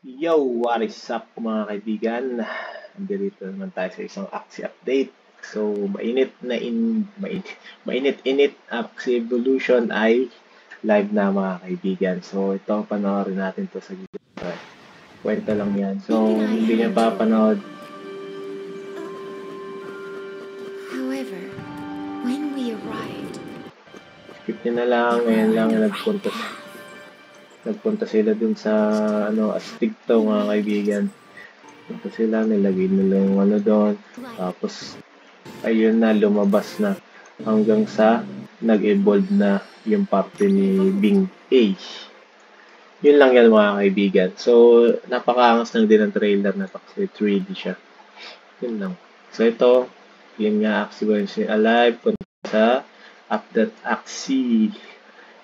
Yo, what is up mga kaibigan? Nandito naman tayo sa isang Axie update. So, mainit-init Axie Evolution ay live na mga kaibigan. So, ito panoorin natin to sa video. Kwento lang yan. So, Nick and I hindi had nyo pa enjoyed. panood, However, when we arrived, skip nyo na lang. we Ngayon were lang on the right nagpunta, path. nagpunta sila dun sa Astig to mga kaibigan. Punta sila, nilagay nila yung ano doon. Tapos, ayun na, lumabas na hanggang sa nag-evolve na yung party ni Bing A. Yun lang yan mga kaibigan. So, napakaangas lang din ang trailer na to kasi 3D siya. Yun lang. So, ito, yun nga, Axie Boys Alive. Punta sa Update Axie.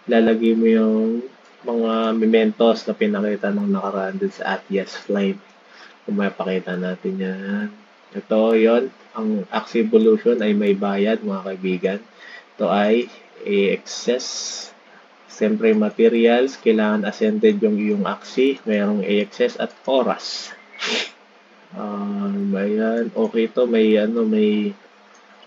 Lalagay mo yung mga mementos na pinakita nung nakaraan dun sa Atias Flight. Kung mapakita natin yan. Ito, yon ang Axie Evolution ay may bayad, mga kaibigan. Ito ay AXS. Siyempre, materials. Kailangan ascended yung iyong Axie. Mayroong AXS at oras. Ayan. Okay to. May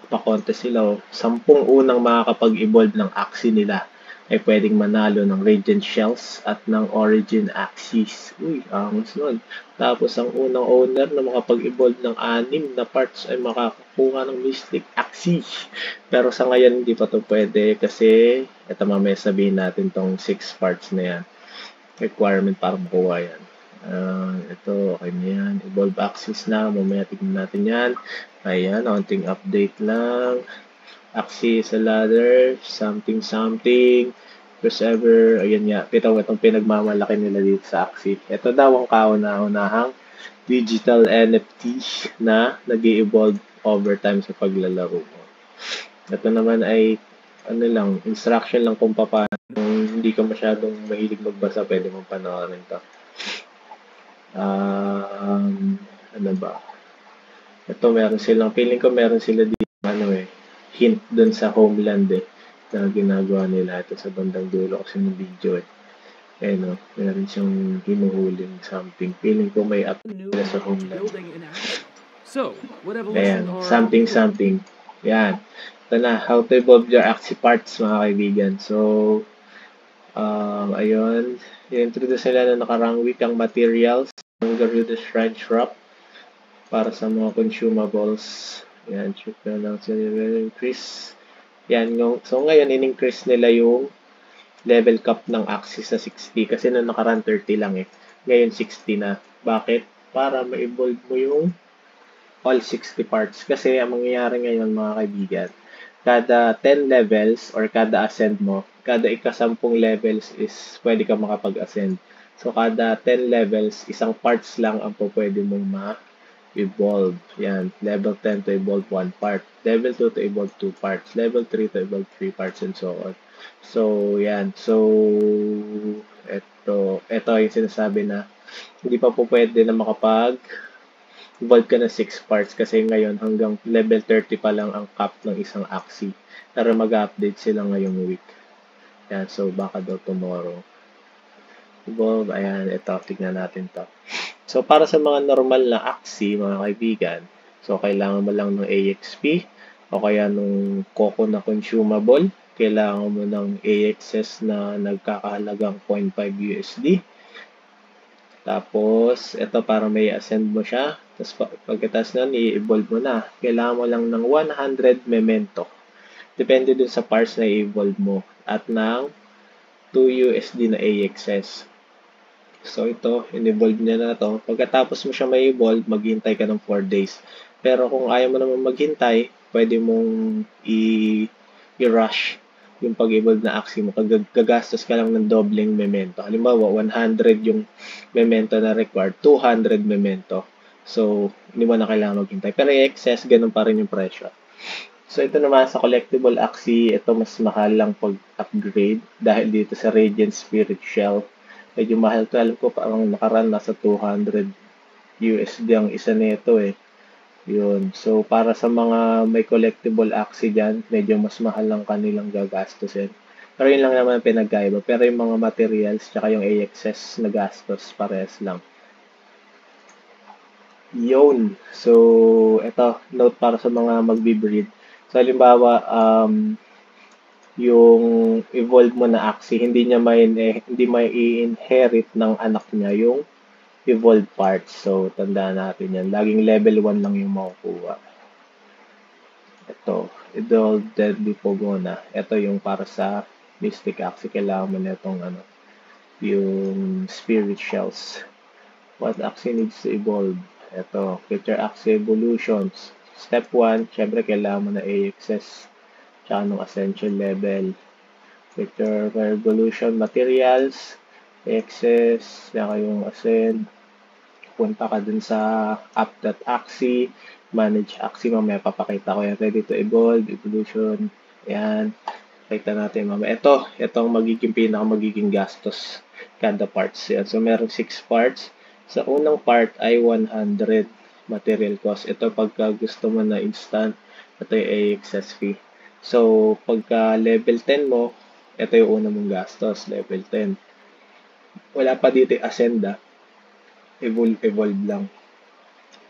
pa-contest sila. 10 unang makakapag-evolve ng Axie nila ay pwedeng manalo ng Radiant Shells at ng Origin Axis. Uy, angas nun. Tapos, ang unang owner na makapag-evolve ng 6 na parts ay makakakuha ng Mystic Axis. Pero sa ngayon, hindi pa to pwede kasi ito mamaya sabihin natin tong 6 parts na yan. Requirement para makuha yan. Ito, okay na yan. Evolve Axis na. Mamaya tignan natin yan. Ayan, onting update lang. Axie sa ladder, something. First ever, ayan nga, kita mo itong pinagmamalaki nila dito sa Axie. Ito daw ang kauna-unahang digital NFT na nag evolve over time sa paglalaro mo. Ito naman ay, instruction lang kung paano. Kung hindi ka masyadong mahilig magbasa, pwede mong panoorin to. Ano ba? Ito, feeling ko meron sila dito, hint dun sa Homeland na ginagawa nila ito sa bandang dulo kasi ng video meron siyang hinuhuling something. Feeling ko may up nila sa Homeland. Ayan, something. Yan. Ito na, how to evolve your Axie parts, mga kaibigan. So, ayun. I-introduce nila na nakarang week ang materials ng Garuda Shrine Shop para sa mga consumables. Yan, check na lang sila increase. Yan, so ngayon, in-increase nila yung level cap ng Axie sa 60 kasi nung nakaraan 30 lang Ngayon 60 na. Bakit? Para ma-evolve mo yung all 60 parts. Kasi ang mangyayari ngayon mga kaibigan, kada 10 levels or kada ascend mo, kada ika-10 levels is pwede ka makapag-ascend. So kada 10 levels, isang parts lang ang pwede mong evolve. Yan. Level 10 to evolve 1 part. Level 2 to evolve 2 parts. Level 3 to evolve 3 parts and so on. So, yan. So, ito yung sinasabi na hindi pa po pwede na evolve ka na 6 parts kasi ngayon hanggang level 30 pa lang ang cap ng isang Axie. Pero mag-update sila ngayong week. Yan. So, baka daw tomorrow. Evolve. Ayan. Ito. Tignan natin to. So, para sa mga normal na Axie, mga kaibigan, so, kailangan mo lang ng AXP o kaya nung Coco na consumable. Kailangan mo ng AXS na nagkakahalagang 0.5 USD. Tapos, ito para may ascend mo siya. Tapos, pagkatapos nun, i-evolve mo na. Kailangan mo lang ng 100 memento. Depende dun sa parts na i-evolve mo. At ng 2 USD na AXS. So, ito, in-evolve niya na to. Pagkatapos mo siya may evolve, maghintay ka ng 4 days. Pero kung ayaw mo naman maghintay, pwede mong i-rush yung pag-evolve na Axie mo. Gagastos ka lang ng dobleng memento. Halimbawa, 100 yung memento na required, 200 memento. So, hindi mo na kailangan maghintay. Pero i-excess, ganun pa rin yung presyo. So, ito naman sa collectible Axie, ito mas mahal lang pag-upgrade dahil dito sa Radiant Spirit Shell. Medyo mahal to. Alam ko parang nakaraan nasa 200 USD ang isa nito Yun. So, para sa mga may collectible Axie dyan, medyo mas mahal lang kanilang gagastusin. Pero yun lang naman pinagkaiba. Pero yung mga materials, tsaka yung AXS na gastos, parehas lang. Yun. So, ito, note para sa mga magbe-breed. So, halimbawa, yung evolve mo na Axie, hindi may i-inherit ng anak niya yung evolved parts. So, tandaan natin yan. Laging level 1 lang yung makukuha. Ito, Evolved Deadly Pogona. Ito yung para sa Mystic Axie. Kailangan mo na itong yung Spirit Shells. What Axie needs to evolve? Ito, Creature Axie Evolutions. Step 1, syempre kailangan mo na AXS tsaka ng Ascension level. Creature Evolution Materials, AXS, tsaka yung Ascend. Punta ka dun sa app.axie, manage axie, mamaya papakita ko yan. Ready to evolve, evolution, yan. Pakita natin mamaya. Itong magiging gastos kada parts. Yan. So, meron 6 parts. Sa unang part ay 100 material cost. Ito pagka gusto mo na instant, ito yung AXS fee. So, pagka level 10 mo, ito yung una mong gastos, level 10. Wala pa dito yung ascend evolve lang.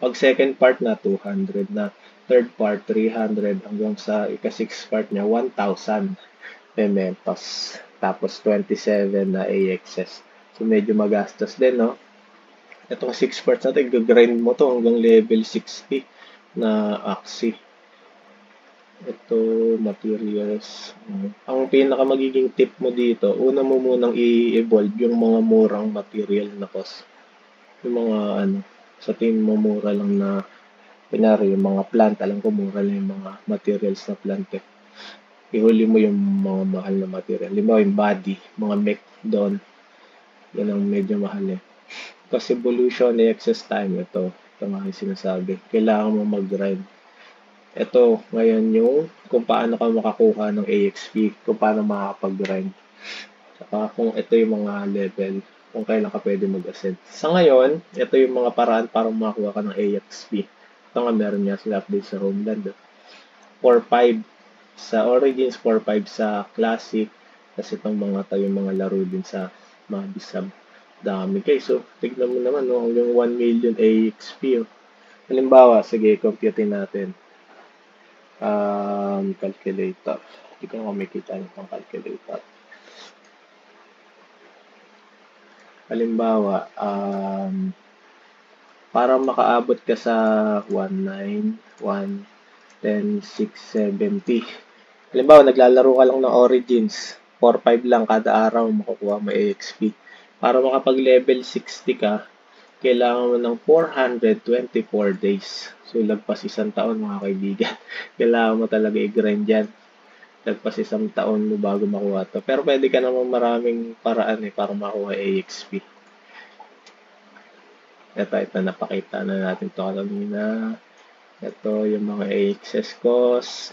Pag second part na, 200 na. Third part, 300 hanggang sa ika-sixth part niya, 1,000 mementos. Tapos 27 na AXS. So medyo magastos din, no? Itong 6 parts natin, gagrind mo to hanggang level 60 na Axie. Ito, materials. Ang pinaka magiging tip mo dito, una mo munang i-evolve yung mga murang material na cost. Yung mga sa tingin mo mura lang na, kunyari yung mga plant, alam ko mura lang yung mga materials na plant eh. Ihuli mo yung mga mahal na material. Halimbawa yung body, mga mech doon, yan ang medyo mahal eh. Kasi evolution, excess time, ito nga yung sinasabi. Kailangan mo mag-grind. Ito, ngayon yung kung paano ka makakuha ng AXP, kung paano makakapag-grind. Saka kung ito yung mga level, kung kailan ka pwede mag-ascend. Sa ngayon, ito yung mga paraan para makakuha ka ng AXP. Ito nga meron nga sila update sa Homeland. 4-5 sa Origins, 4-5 sa Classic, kasi itong mga tayong mga laro din sa mga bisab. Dami guys. So, tignan mo naman, no, yung 1 million AXP. Oh. Halimbawa, sige, compute natin. Calculator. Hindi ko nga makikita itong calculator. Halimbawa, para makaabot ka sa 19, 1, 10, 6, 70. Halimbawa, naglalaro ka lang ng Origins. 4-5 lang kada araw makukuha mo AXP. Para makapag-level 60 ka, kailangan mo ng 424 days. So, lagpas isang taon mga kaibigan. Kailangan mo talaga i-grind yan. Lagpas isang taon mo bago makuha to. Pero pwede ka naman maraming paraan para makuha AXP. Ito, napakita na natin to kanina. Ito, yung mga AXS cost.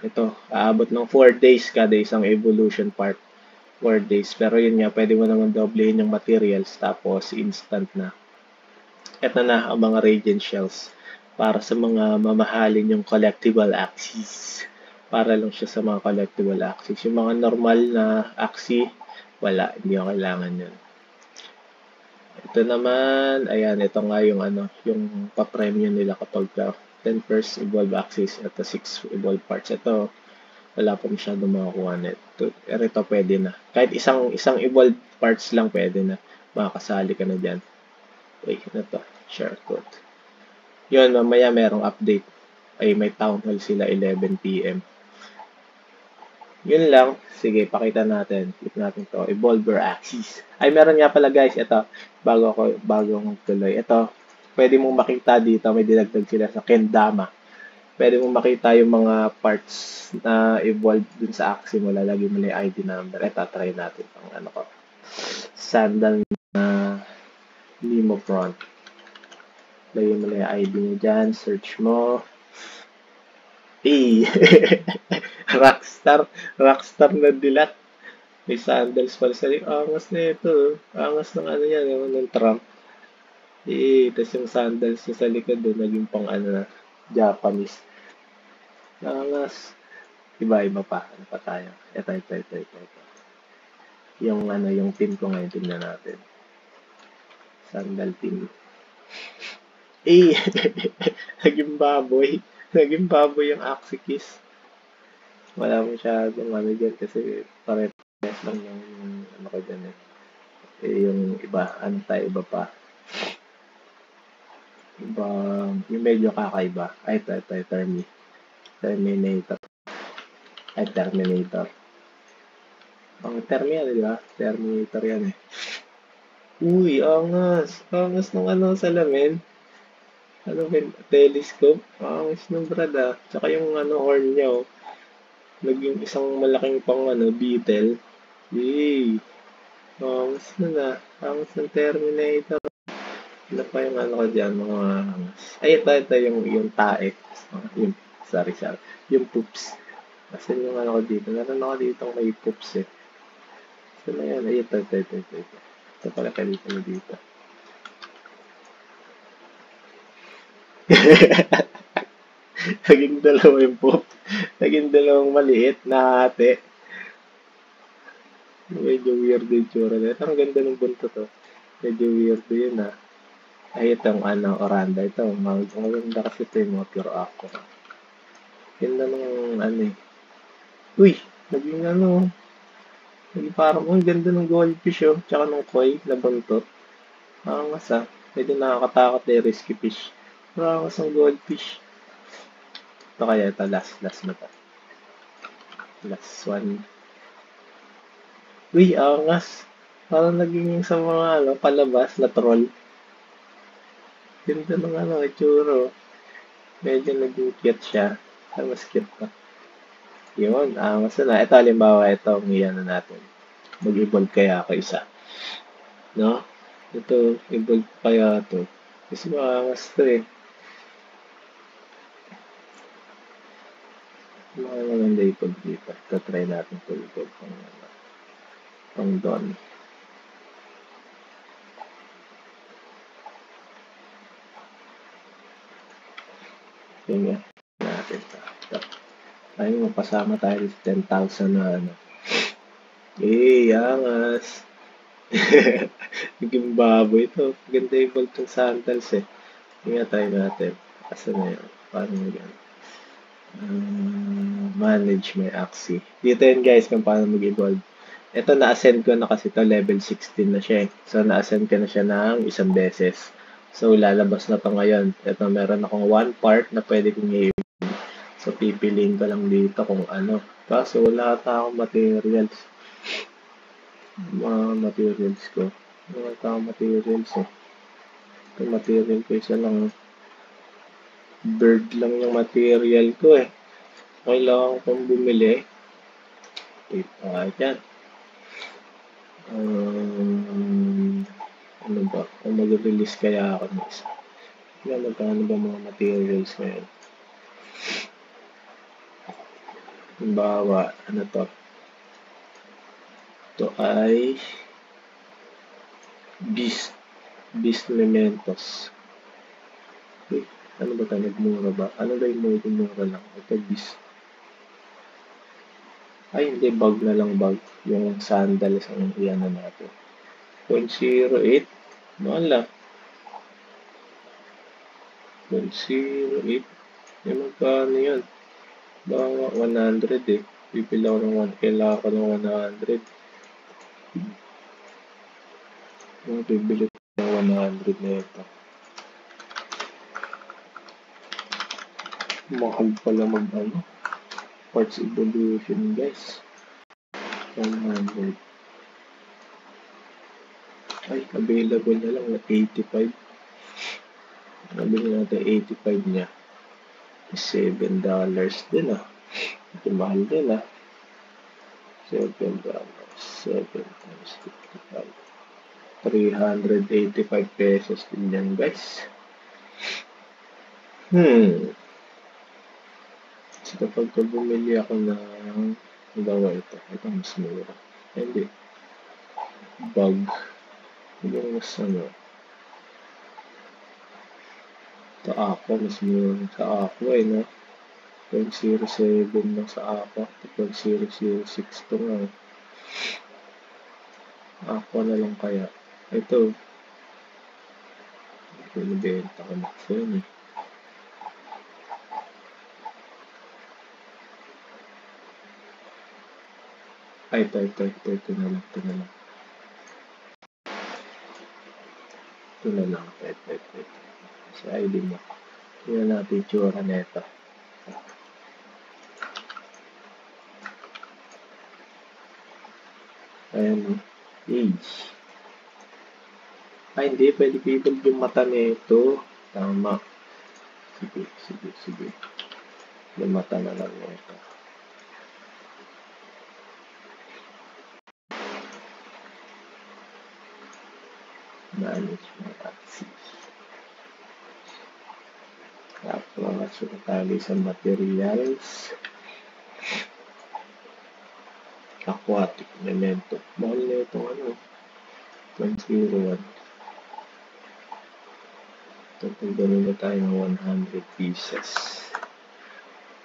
Ito, aabot ng 4 days kada isang evolution part. 4 days. Pero yun nga, pwede mo naman doblehin yung materials tapos instant na. Ito na ang mga Radiant Shells para sa mga mamahalin yung collectible axes. Para lang siya sa mga collectible axes. Yung mga normal na axie, wala. Hindi ko kailangan yun. Ito naman, ayan, ito nga yung yung pa-premium nila kapag 10 first evolve axis at 6 evolve parts. Ito, wala pa masyadong makakuha nito. Pero ito pwede na. Kahit isang evolved parts lang pwede na. Makakasali ka na dyan. Wait, ano to? Share code. Yun, mamaya merong update. Ay, may town hall sila 11 PM. Yun lang. Sige, pakita natin. Click natin to. Evolver axis. Ay, meron nga pala guys. Ito, bago tuloy. Ito, pwede mong makita dito. May dinagdag sila sa Kendama. Pwede mong makita yung mga parts na evolved dun sa axis mo. Lalagay mo na yung ID number. Ito, try natin. Ang ko. Sandal na Nemo Front. Lagay mo na yung ID mo dyan. Search mo. Rockstar na dilat. May sandals pala sa likod. Angas na ito. Angas ng yan, ng Trump. Tapos yung sandals niya sa likod doon, naging pang Japanese. Angas. Iba pa. Ano pa tayo? Ito. Yung team ko ngayon, tingnan natin. Sandal team. Eh, naging baboy. Naging baboy yung Axikis. Wala masyadong ano dyan kasi pare-pares lang yung ano ko dyan eh. Eh, yung iba, ano tayo, iba pa. Iba, yung medyo kakaiba. Ay, ito, Terminator. Ay, Terminator. Ang Terminator, di ba? Terminator yan eh. Uy, angas. Angas ng ano, salamin. Ano ba yun? Telescope? Angas ng brad ah. Tsaka yung ano, horn niya oh. Naging isang malaking pang ano, beetle. Yay! Angas na na. Angas ng Terminator. Ano pa yung ano ko dyan, mga angas. Ay, ito yung tae. Yung, sorry. Yung poops. Kasi yung ano ko dito, meron ako dito may poops eh. So na yan, ay, ito. Ito pala dito na dito. Naging dalawa yung poop. Naging dalawang maliit na ate. Medyo weird yung tsura na. Ang ganda ng bunto to. Medyo weird yun ah. Ay, itong ano, Oranda. Ito, maganda kasi ito yung mga pure aqua. Ganda ng ano eh. Uy! Naging ano, naging parang, ang ganda ng goldfish oh. Tsaka ng koi na buntot. Angas ah. Medyo nakakatakot eh, risky fish. Angas ng goldfish. Ito kaya ito, last na to. Last one. Uy, angas. Parang naging sa mga ano, palabas na troll. Ganda ng ano, itsura. Medyo naging cute siya. Ay, mas cute pa. Yun, angas na. Ito, halimbawa, ito, ang iyan na natin. Mag-evolve kaya ako isa. No? Ito, evolve kaya to. Kasi maangas to eh. Mga maganda evolve dito. Ito, try natin to evolve pang Don. Yun nga. Natin ito. Ay, mapasama tayo sa 10,000 na ano. Eh, angas. Naging baboy ito. Ganda yung bolt ng sandals eh. Hindi nga tayo natin. Kasi na yun. Paano yan? Manage my axi. Dito yun guys kung paano mag-evolve. Ito na-ascend ko na kasi ito level 16 na siya eh. So na-ascend ko na siya ng isang beses. So lalabas na to ngayon. Ito meron akong one part na pwede kong i-evolve. So pipiliin ko lang dito kung ano. Kaso wala ata akong materials. Mga materials ko. Wala ata akong materials eh. Yung material ko isa lang. Bird lang yung material ko eh. Kailangan kong bumili. Dyan. Ano ba? Kung mag-release kaya ako ng isa. Magkano ba mga materials ngayon? Halimbawa, ano to? Ito ay Beast Mementos. Uy, ano ba ito? Nagmura ba? Ano ba yung mura lang? Ito Beast. Ay, hindi. Bag na lang bag. Yung sandals ang iyan na natin. 0.08. Mahal lang. 0.08. Eh, magkano yun? Baka 100 eh. Bibili ako ng 1. Kailangan ko ng 100. Bibili ko ng 100 na ito. Mahal pala mag-ano. Parts Evolution, guys. 100. Ay, available na lang na 85. Nabili natin 85 niya. $7 din ah. Ito mahal din ah. $7. 7 times 55. 385 pesos din yan guys. So kapag bumili ako ng gawa ito mas mura. Hindi. Bag. Yung mas ano. Ito ako, mas mura sa ako eh, no? 0.07 lang sa ako. 0.006 to nga. Ako na lang kaya. Ito. Pinibenta ko na kasi yun eh. Ay, ito na lang. Ito na lang. Sa ID mo. Tingnan natin yung tsura na ito. Ayan, age. Ay, hindi. Pwede people yung mata nito. Tama. Sige. Yung mata na lang nito. Management access. Tapos, tali sa materials. Aquatic memento. Mahal na itong ano. 0.01. Tagdagan na tayo ng 100 pieces.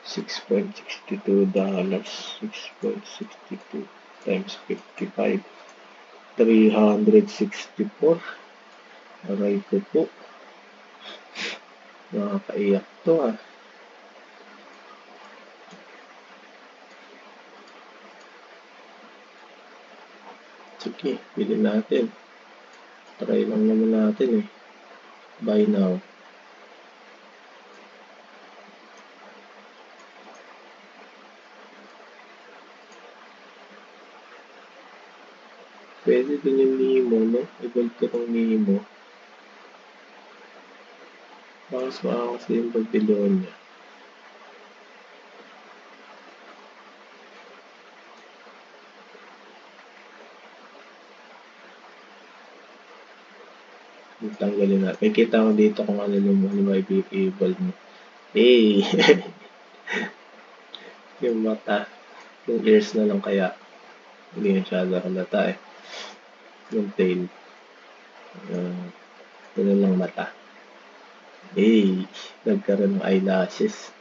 $6.62. 6.62 times 55. 364. Aray ko po. Nakakaiyak to ah. Sige, bilhin natin. Try lang naman natin eh. Buy now. Pwede din yung Nemo, no? Evolve ko tong Nemo. Bakit maakas yung Babylonia? Tanggalin natin. May kita ko dito kung ano yung evolve mo. Hey! Yung mata. Yung ears na lang kaya. Hindi masyado halata eh. Yung tail. Ito na lang mata. Hey! Nagkaroon ng eyelashes.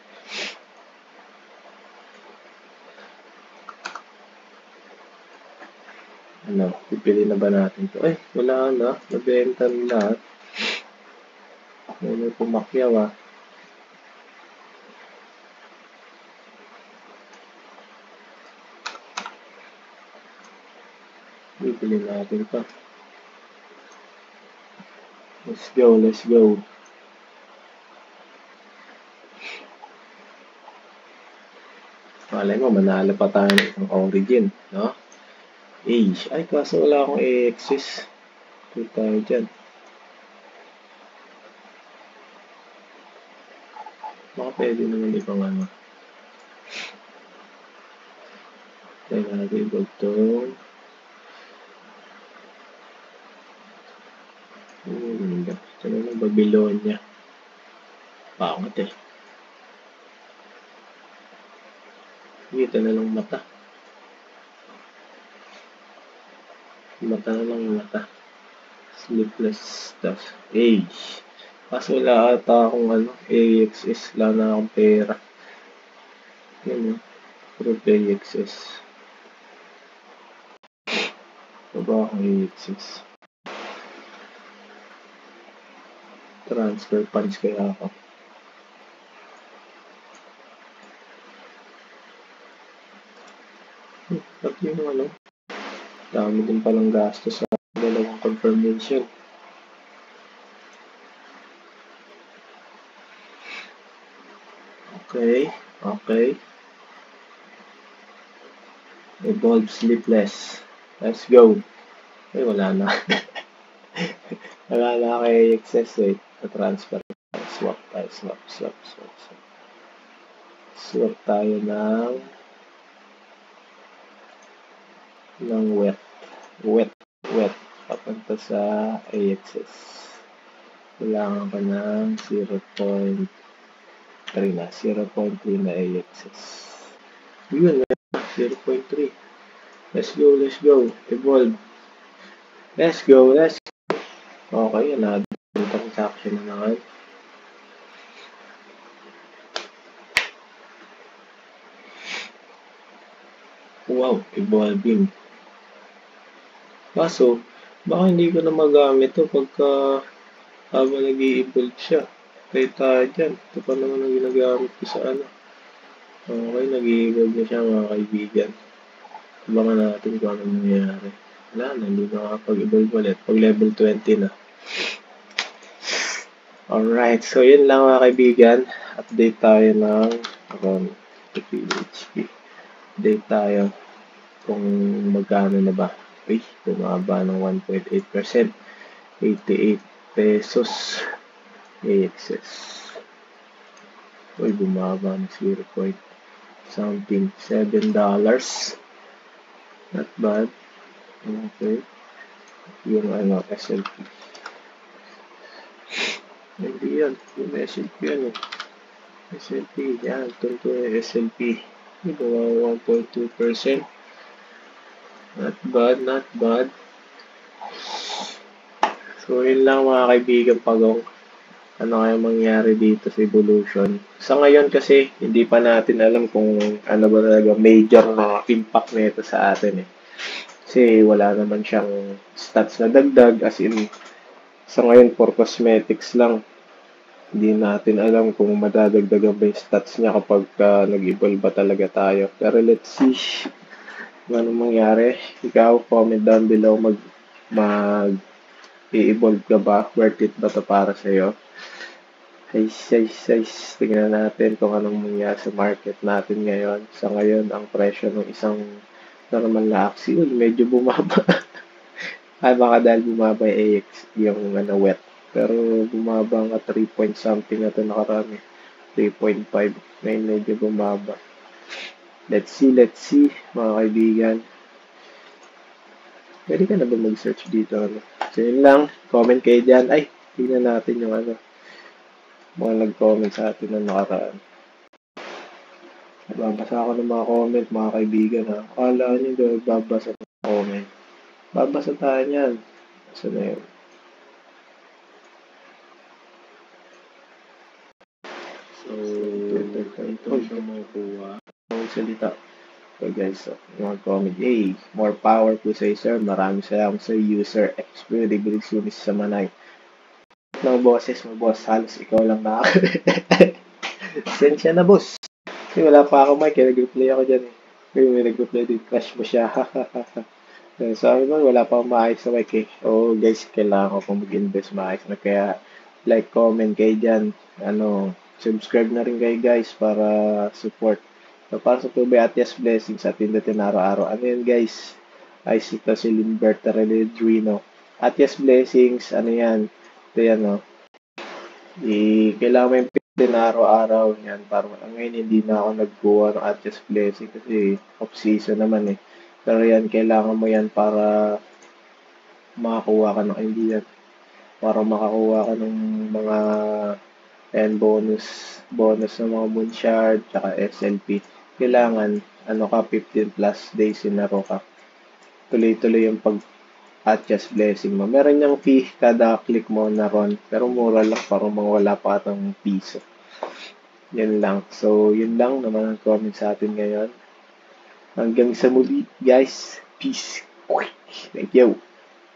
Ano? Pipili na ba natin to? Ay! Wala na. Nabenta na lahat. May pumakyaw ah. Bibili natin pa. Let's go. Malay mo, manalo pa tayo ng isang origin, no? Age. Ay, kaso wala akong access. Ito tayo dyan. Baka pwede naman ibang ano. Tayo natin ito. Ito na lang Babylonia. Pangat eh. Ito na lang mata. Mata na lang mata. Sleepless stuff. Age. Kaso wala ata akong ano, AXS. Wala na akong pera. Yan o. Prove AXS. Baba akong AXS. Transfer funds kaya ako. Pati yung ano, dami din palang gastos sa dalawang confirmation. Okay. Evolve Sleepless. Let's go. Ay, wala na. Wala na kay excess weight. Transfer. Swap tayo. Swap tayo ng wet. Papunta sa AXS. Kailangan ko ng 0.3 na. 0.3 na AXS. Yun na. 0.3. Let's go. Evolve. Let's go. Okay, another transaction na naman. Wow, evolving. Kaso, baka hindi ko na magamit to pagka habang nag-i-evolve siya. Kaya tayo dyan. Ito pa naman ang ginagamit ko sa ano. Okay, nag-i-evolve na siya mga kaibigan. Abangan natin kung ano nangyayari. Wala na, hindi nakakapag-evolve ulit. Pag level 20 na. Alright, so yun lang mga kaibigan. Update tayo ng PHP. Update tayo kung magkano na ba. Uy, bumaba ng 1.8%. 88 pesos. AXS. Uy, bumaba ng 0. Something. $7. Not bad. Okay. Yung ano, SLP. Hindi yan. Yung SLP yan eh. SLP. Yan. Ito yung SLP. Bumaba 1.2%. Not bad, not bad. So, yun lang mga kaibigan pagong. Ano kaya mangyari dito sa evolution. Sa ngayon kasi, hindi pa natin alam kung ano ba talaga major na impact nito sa atin eh. Kasi wala naman siyang stats na dagdag as in sa ngayon for cosmetics lang. Hindi natin alam kung madadagdagan ba yung stats niya kapag nag-evolve ba talaga tayo. Pero let's see kung anong mangyari. Ikaw, comment down below i-evolve ka ba? Worth it ba to para sa'yo? Tingnan natin kung anong mangyari sa market natin ngayon. Sa ngayon, ang presyo ng isang normal na Axie, medyo bumaba. Ay, baka dahil bumaba yung AX, yung wet. Pero bumaba nga 3 point something na ito nakarami. 3.5. Ngayon medyo bumaba. Let's see, mga kaibigan. Pwede ka na ba mag-search dito? Ano? So, yun lang. Comment kayo dyan. Ay, tingnan natin yung mga nag-comment sa atin na nakaraan. Babasa ako ng mga comment, mga kaibigan ha. Akala nyo daw babasa ng comment. Babasa tayo niyan. Saan na yun? So, ito siya makukuha. Ang salita. So guys, so, mga comment. Hey, more power po sa sir. Maraming salamat sa user. Experience sumis sa manay. Ng boses mo, boss. Halos ikaw lang na. Sensya na, boss. Kasi wala pa ako mic, nag-reply ako dyan eh. Kaya may nag-reply din, crush mo siya, sabi mo, wala pa akong maayos na mic eh. Oo guys, kailangan ko kung mag-invest maayos na. Kaya, like, comment kayo dyan. Subscribe na rin kayo guys para support. So, para sa Tubay at Yes Blessings at pindutin araw-araw. Ano yun guys? Ay, ito si Limberta Reledrino. At Yes Blessings, ano yan? Ito yan, no? Kailangan mo yung din araw-araw yan. Para ngayon hindi na ako nagkuha ng Atlas Blessing kasi off-season naman eh. Pero yan, kailangan mo yan para makakuha ka ng idea. Para makakuha ka ng mga bonus ng mga Moonshard, tsaka SLP. Kailangan, 15 plus days in a row ka. Tuloy-tuloy yung Atlas Blessing mo. Meron niyang fee kada click mo na ron. Pero mura lang, parang mawala pa atang piso. Yan lang. So, yun lang naman ang comment sa atin ngayon. Hanggang sa muli, guys. Peace. Thank you.